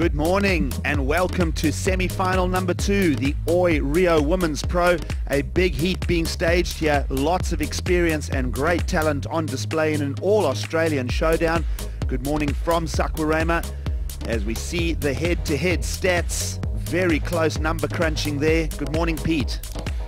Good morning and welcome to semi-final number 2, the Oi Rio Women's Pro. A big heat being staged here, lots of experience and great talent on display in an all-Australian showdown. Good morning from Saquarema as we see the head-to-head stats. Very close number crunching there. Good morning, Pete.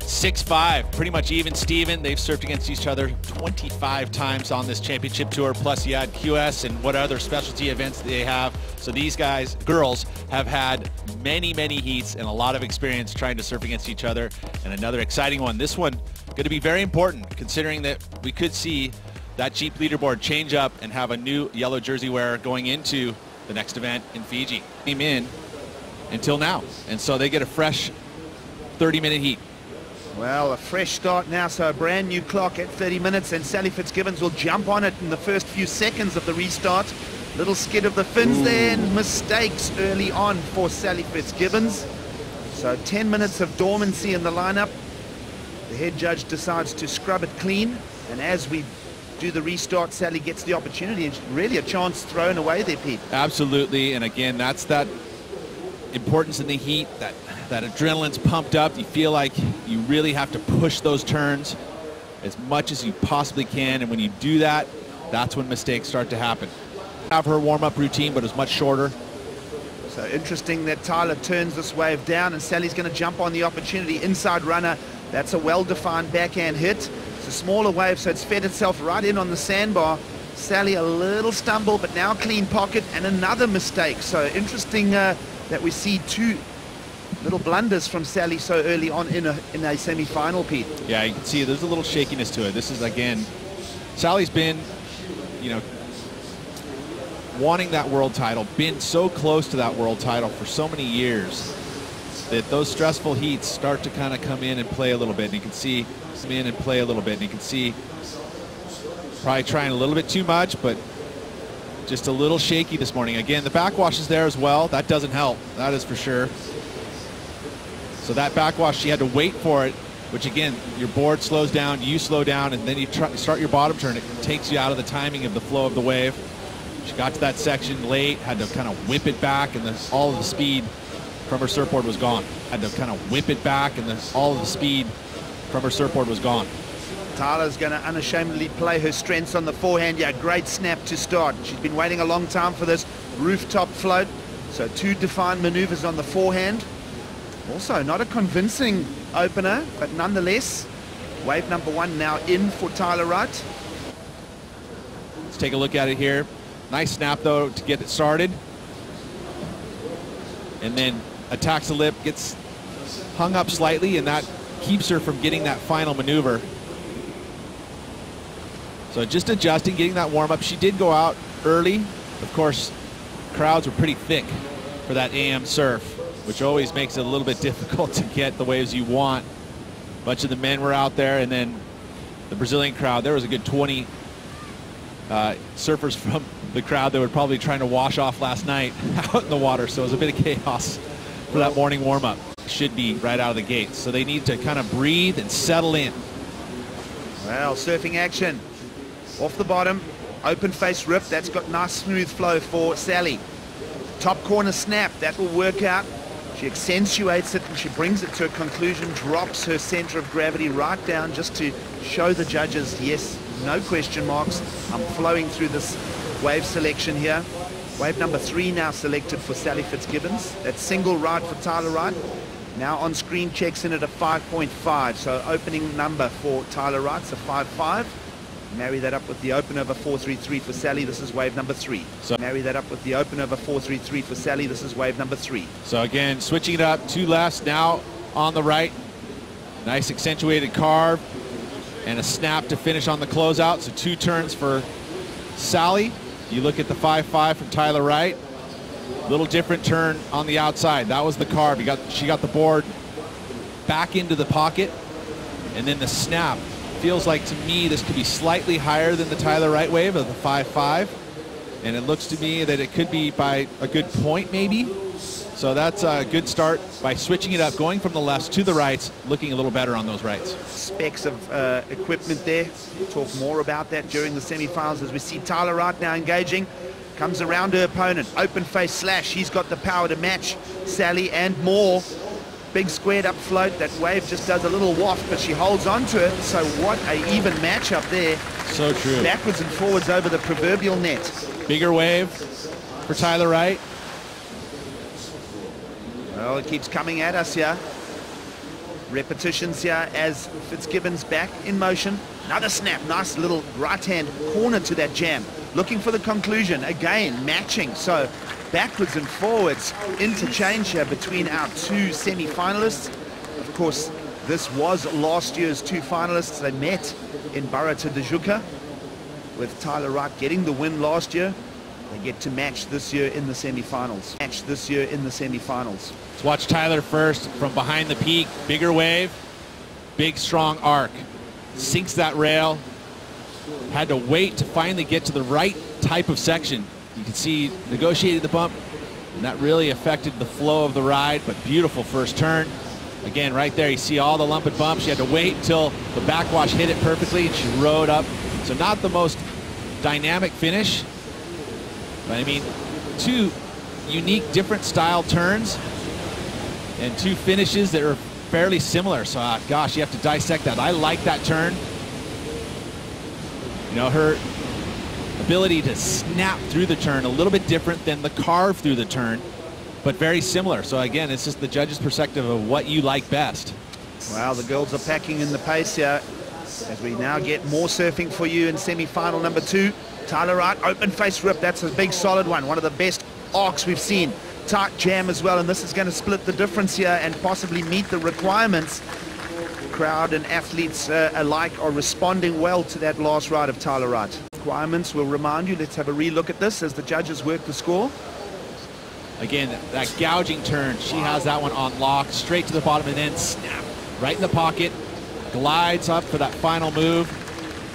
6-5, pretty much even Steven. They've surfed against each other 25 times on this championship tour, plus you add QS and what other specialty events they have. So these girls have had many heats and a lot of experience trying to surf against each other. And another exciting one. This one going to be very important considering that we could see that Jeep leaderboard change up and have a new yellow jersey wearer going into the next event in Fiji. Came in until now, and so they get a fresh 30-minute heat. Well, a fresh start now, so a brand new clock at 30 minutes, and Sally Fitzgibbons will jump on it in the first few seconds of the restart. Little skid of the fins there, and mistakes early on for Sally Fitzgibbons. So 10 minutes of dormancy in the lineup. The head judge decides to scrub it clean, and as we do the restart, Sally gets the opportunity, and really a chance thrown away there, Pete. Absolutely, and again, that's that importance in the heat, that adrenaline's pumped up. You feel like you really have to push those turns as much as you possibly can, and when you do that, that's when mistakes start to happen. Have her warm-up routine, but it's much shorter. So interesting that Tyler turns this wave down, and Sally's going to jump on the opportunity. Inside runner, that's a well-defined backhand hit. It's a smaller wave, so it's fed itself right in on the sandbar. Sally a little stumble, but now clean pocket, and another mistake. So interesting that we see two little blunders from Sally so early on in a semi-final, Pete. Yeah, you can see there's a little shakiness to it. This is, again, Sally's been, wanting that world title, been so close to that world title for so many years that those stressful heats start to kind of come in and play a little bit. And you can see come in and play a little bit. And you can see probably trying a little bit too much, but just a little shaky this morning. Again, the backwash is there as well. That doesn't help. That is for sure. So that backwash, she had to wait for it, which again, your board slows down, you slow down, and then you start your bottom turn. It takes you out of the timing of the flow of the wave. She got to that section late, had to kind of whip it back, and all of the speed from her surfboard was gone. Had to kind of whip it back, and all of the speed from her surfboard was gone. Tyler's going to unashamedly play her strengths on the forehand. Yeah, great snap to start. She's been waiting a long time for this rooftop float. So two defined maneuvers on the forehand. Also, not a convincing opener, but nonetheless, wave number 1 now in for Tyler Wright. Let's take a look at it here. Nice snap, though, to get it started. And then attacks the lip, gets hung up slightly, and that keeps her from getting that final maneuver. So just adjusting, getting that warm-up. She did go out early. Of course, crowds were pretty thick for that AM surf, which always makes it a little bit difficult to get the waves you want. A bunch of the men were out there, and then the Brazilian crowd, there was a good 20 surfers from the crowd that were probably trying to wash off last night out in the water, so it was a bit of chaos for that morning warm-up. Should be right out of the gates, so they need to kind of breathe and settle in. Well, surfing action off the bottom, open face rip, that's got nice smooth flow for Sally. Top corner snap, that will work out. She accentuates it and she brings it to a conclusion, drops her center of gravity right down just to show the judges, yes, no question marks, I'm flowing through this wave selection here. Wave number 3 now selected for Sally Fitzgibbons. That's single right for Tyler Wright. Now on screen checks in at a 5.5, so opening number for Tyler Wright's a 5.5. Marry that up with the open over 4.33 for Sally. This is wave number 3. So marry that up with the open over 4.33 for Sally. This is wave number 3. So again, switching it up, 2 lefts now on the right. Nice accentuated carve and a snap to finish on the closeout. So 2 turns for Sally. You look at the 5.5 from Tyler Wright. Little different turn on the outside. That was the carve. She got the board back into the pocket, and then the snap. Feels like to me this could be slightly higher than the Tyler Wright wave of the 5.5, and it looks to me that it could be by a good point maybe. So that's a good start by switching it up, going from the lefts to the rights, looking a little better on those rights. Specs of equipment there. We'll talk more about that during the semifinals as we see Tyler Wright now engaging. Comes around her opponent. Open face slash. She's got the power to match Sally and more. Big squared up float. That wave just does a little waft, but she holds on to it. So what a even matchup there. So true. Backwards and forwards over the proverbial net. Bigger wave for Tyler Wright. Well, it keeps coming at us here. Repetitions here as Fitzgibbons back in motion. Another snap. Nice little right-hand corner to that jam. Looking for the conclusion. Again, matching. So backwards and forwards, interchange here between our two semi-finalists. Of course, this was last year's two finalists. They met in Barata de Juca, with Tyler Wright getting the win last year. They get to match this year in the semi-finals. Let's watch Tyler first from behind the peak. Bigger wave, big strong arc. Sinks that rail. Had to wait to finally get to the right type of section. You can see negotiated the bump, and that really affected the flow of the ride, but beautiful first turn. Again, right there, you see all the lump and bumps. She had to wait until the backwash hit it perfectly, and she rode up. So not the most dynamic finish, but I mean, two unique, different style turns and two finishes that are fairly similar. So, gosh, you have to dissect that. I like that turn. You know, her ability to snap through the turn, a little bit different than the carve through the turn, but very similar. So again, it's just the judge's perspective of what you like best. Well, the girls are packing in the pace here as we now get more surfing for you in semi-final number 2. Tyler Wright, open face rip. That's a big solid one. One of the best arcs we've seen. Tight jam as well, and this is going to split the difference here and possibly meet the requirements. Crowd and athletes alike are responding well to that last ride of Tyler Wright. Requirements will remind you. Let's have a re-look at this as the judges work the score. Again, that gouging turn, she has that one on lock, straight to the bottom and then snap right in the pocket, glides up for that final move.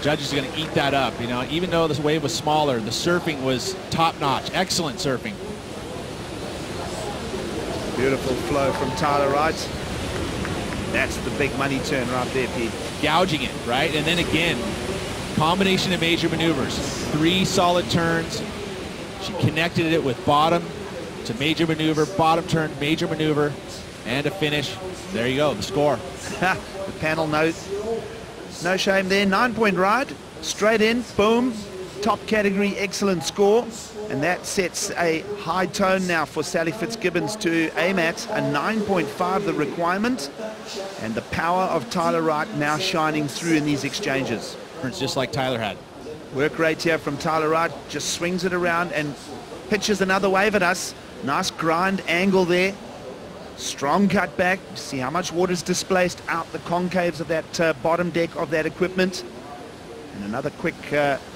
Judges are going to eat that up. You know, even though this wave was smaller, the surfing was top-notch. Excellent surfing. Beautiful flow from Tyler Wright. That's the big money turn right there, Pete. Gouging it, right? And then again, combination of major maneuvers. 3 solid turns. She connected it with bottom to major maneuver, bottom turn, major maneuver, and a finish. There you go, the score. The panel knows. No shame there. 9-point ride. Straight in, boom. Top category, excellent score. And that sets a high tone now for Sally Fitzgibbons to aim at. A 9.5, the requirement. And the power of Tyler Wright now shining through in these exchanges. It's just like Tyler had. Work rate here from Tyler Wright. Just swings it around and pitches another wave at us. Nice grind angle there. Strong cut back. See how much water's displaced out the concaves of that bottom deck of that equipment. And another quick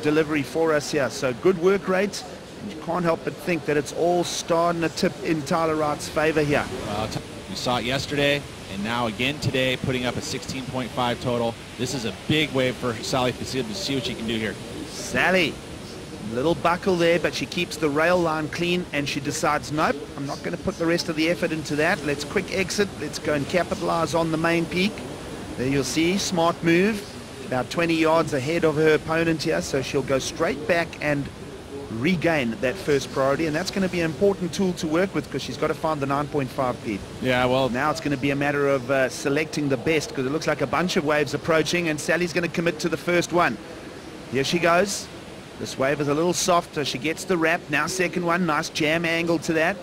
delivery for us here. So good work rate. And you can't help but think that it's all starting to tip in Tyler Wright's favor here. Well, we saw it yesterday, and now again today, putting up a 16.5 total. This is a big wave for Sally Fitzgibbons to see what she can do here. Sally, little buckle there, but she keeps the rail line clean, and she decides, nope, I'm not going to put the rest of the effort into that. Let's quick exit. Let's go and capitalize on the main peak. There you'll see, smart move. About 20 yards ahead of her opponent here, so she'll go straight back and regain that first priority, and that's going to be an important tool to work with because she's got to find the 9.5 Pete. Yeah, well, now it's going to be a matter of selecting the best because it looks like a bunch of waves approaching, and Sally's going to commit to the first one. Here she goes. This wave is a little soft, so she gets the wrap. Now second one, nice jam angle to that.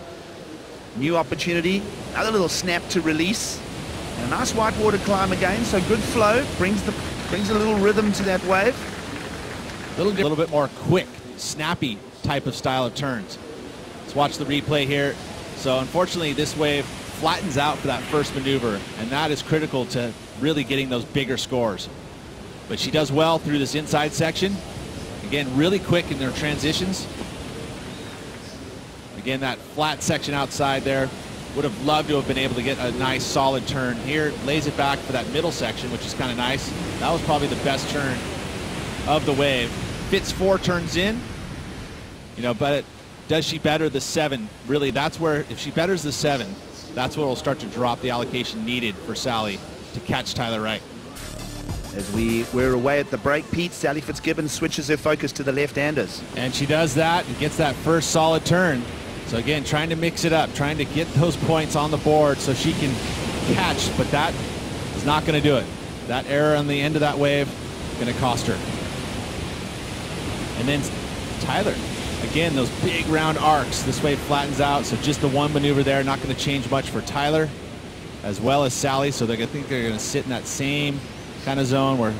New opportunity, another little snap to release. And a nice whitewater climb again, so good flow, brings a little rhythm to that wave. A little bit more quick, snappy type of style of turns. Let's watch the replay here. So unfortunately, this wave flattens out for that first maneuver, and that is critical to really getting those bigger scores. But she does well through this inside section. Again, really quick in their transitions. Again, that flat section outside there. Would have loved to have been able to get a nice solid turn here. Lays it back for that middle section, which is kind of nice. That was probably the best turn of the wave. Fits 4 turns in, you know, but does she better the 7? Really, that's where, if she betters the 7, that's what will start to drop the allocation needed for Sally to catch Tyler Wright. As we're away at the break, Pete, Sally Fitzgibbons switches her focus to the left-handers. And she does that and gets that first solid turn. So again, trying to mix it up, trying to get those points on the board so she can catch, but that is not going to do it. That error on the end of that wave going to cost her. And then Tyler, again, those big round arcs. This wave flattens out, so just the one maneuver there, not going to change much for Tyler as well as Sally. So I think they're going to sit in that same kind of zone where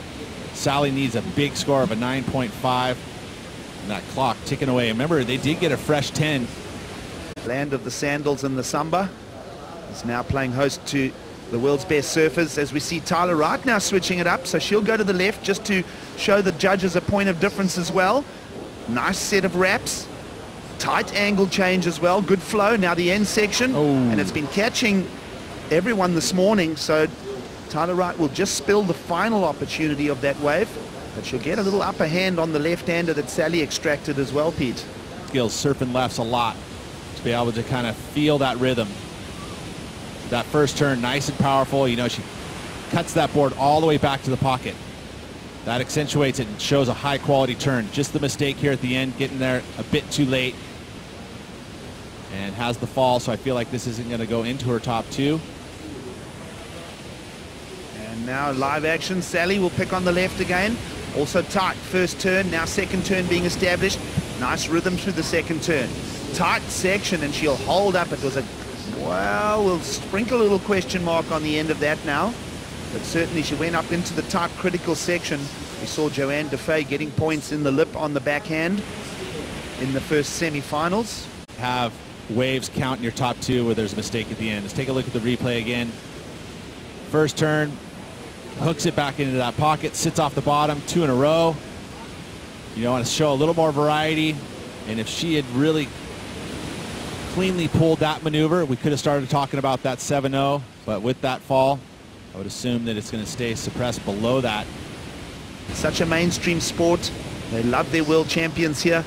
Sally needs a big score of a 9.5. And that clock ticking away. Remember, they did get a fresh 10. Land of the Sandals and the Samba is now playing host to the world's best surfers, as we see Tyler Wright now switching it up, so she'll go to the left just to show the judges a point of difference as well. Nice set of wraps, tight angle change as well, good flow. Now the end section, and it's been catching everyone this morning, so Tyler Wright will just spill the final opportunity of that wave, but she'll get a little upper hand on the left-hander that Sally extracted as well, Pete. Skills surfing lefts a lot to be able to kind of feel that rhythm. That first turn, nice and powerful. You know, she cuts that board all the way back to the pocket. That accentuates it and shows a high quality turn. Just the mistake here at the end, getting there a bit too late. And has the fall, so I feel like this isn't going to go into her top two. And now live action, Sally will pick on the left again. Also tight, first turn, now second turn being established. Nice rhythm through the second turn. Tight section, and she'll hold up. It was a, well, we'll sprinkle a little question mark on the end of that now. But certainly she went up into the tight critical section. We saw Joanne Defay getting points in the lip on the backhand in the first semi-finals. Have waves count in your top two where there's a mistake at the end. Let's take a look at the replay again. First turn, hooks it back into that pocket, sits off the bottom, two in a row. You want to show a little more variety, and if she had really cleanly pulled that maneuver, we could have started talking about that 7-0, but with that fall, I would assume that it's going to stay suppressed below that. Such a mainstream sport. They love their world champions here.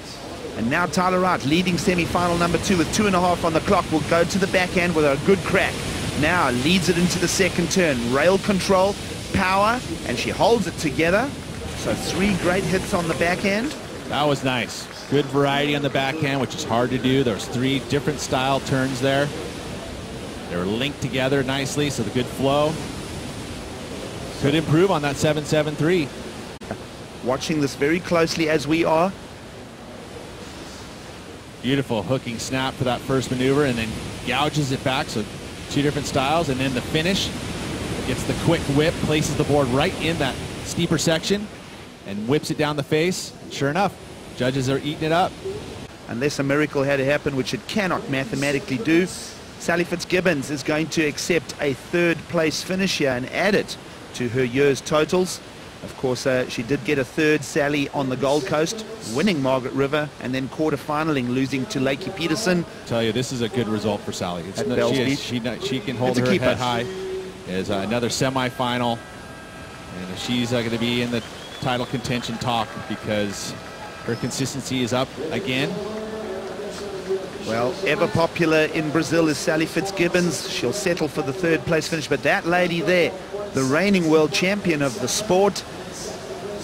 And now Tyler Wright, leading semi-final number 2 with 2.5 on the clock, will go to the backhand with a good crack. Now leads it into the second turn. Rail control, power, and she holds it together. So 3 great hits on the backhand. That was nice. Good variety on the backhand, which is hard to do. There's 3 different style turns there. They were linked together nicely, so the good flow. Could improve on that 7.73. Watching this very closely as we are. Beautiful hooking snap for that first maneuver, and then gouges it back, so 2 different styles. And then the finish, gets the quick whip, places the board right in that steeper section, and whips it down the face. And sure enough, judges are eating it up. Unless a miracle had to happen, which it cannot mathematically do, Sally Fitzgibbons is going to accept a 3rd place finish here and add it to her year's totals. Of course, she did get a 3rd Sally on the Gold Coast, winning Margaret River, and then quarter-finaling, losing to Lakey Peterson. I tell you, this is a good result for Sally. She can hold her head high. Is another semi-final, and she's going to be in the title contention talk because her consistency is up again. Well, ever popular in Brazil is Sally Fitzgibbons. She'll settle for the 3rd place finish, but that lady there, the reigning world champion of the sport,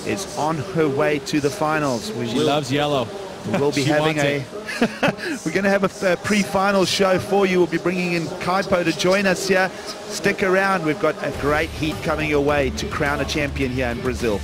is on her way to the finals. She loves yellow. We'll be having we're going to have a pre-final show for you. We'll be bringing in Kaipo to join us here. Stick around. We've got a great heat coming your way to crown a champion here in Brazil.